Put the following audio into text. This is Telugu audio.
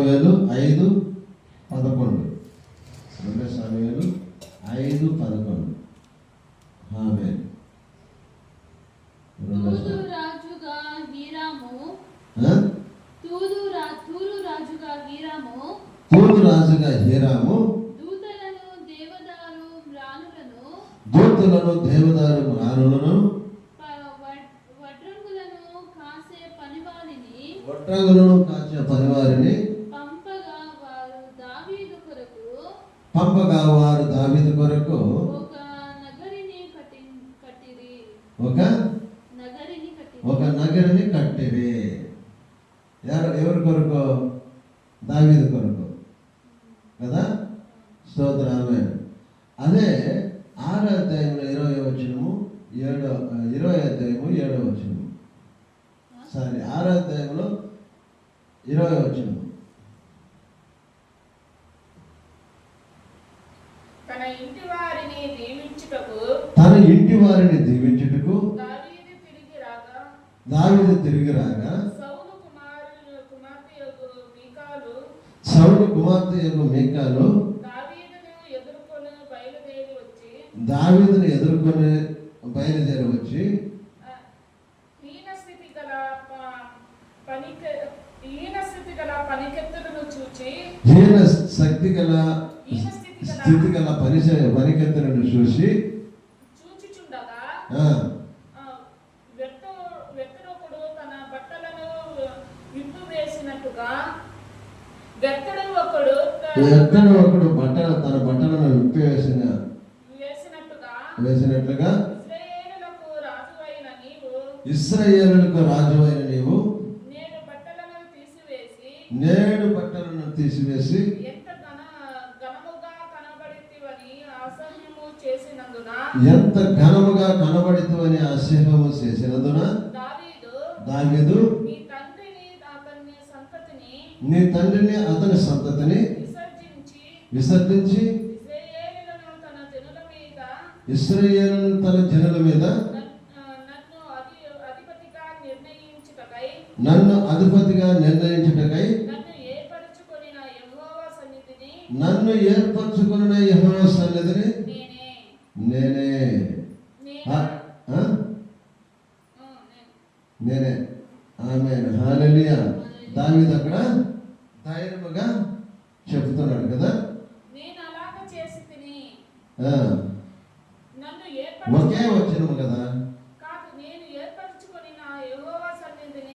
సమూయేలు 5:11. 2 సమూయేలు 5:11. ఆమేన్. తూరు రాజుగా హీరాము దూతలను దేవదారు మ్రానులను వడ్రంగులను కాసే పనివారిని పంపగా వారు దావీదు కొరకు ఒక నగరిని కట్టిరి. ఎవరి కొరకు? దావీదు కొరకు కదా. స్తోత్రం. ఆమేన్. అదే 6వ అధ్యాయంలో 20వ వచనము 20వ అధ్యాయము 7వ వచనము. సారీ 6వ అధ్యాయంలో 20వ వచనము. తన ఇంటి వారిని దీవించుటకు దావీదు తిరిగి రాగా సౌలు కుమార్తె యొక్క మీకాలు దావీదును ఎదుర్కొని బయలుదేరి వచ్చి హీన స్థితి గల పనికెత్తులను చూసి వ్యక్తుడొకడు తన బట్టలను వేసినట్లుగా ఇశ్రాయేలులకు రాజువైన నీవు నేడు బట్టలను తీసివేసి ఎంత ఘనముగా కనబడితివని అసహ్యము చేసినందున దావీదు నీ తండ్రిని అతని సంతతిని విసర్జించి ఇశ్రాయేలును తన జనుల మీద నన్ను అధిపతిగా నిర్ణయించుటకై నన్ను ఏర్పరచుకొనిన యెహోవా సన్నిధిని నేనే. ఆమేన్. హల్లెలూయా. దావీదు అక్కడ ధైర్యముగా చెప్తున్నాడు కదా. ఒకే వచనము కదా.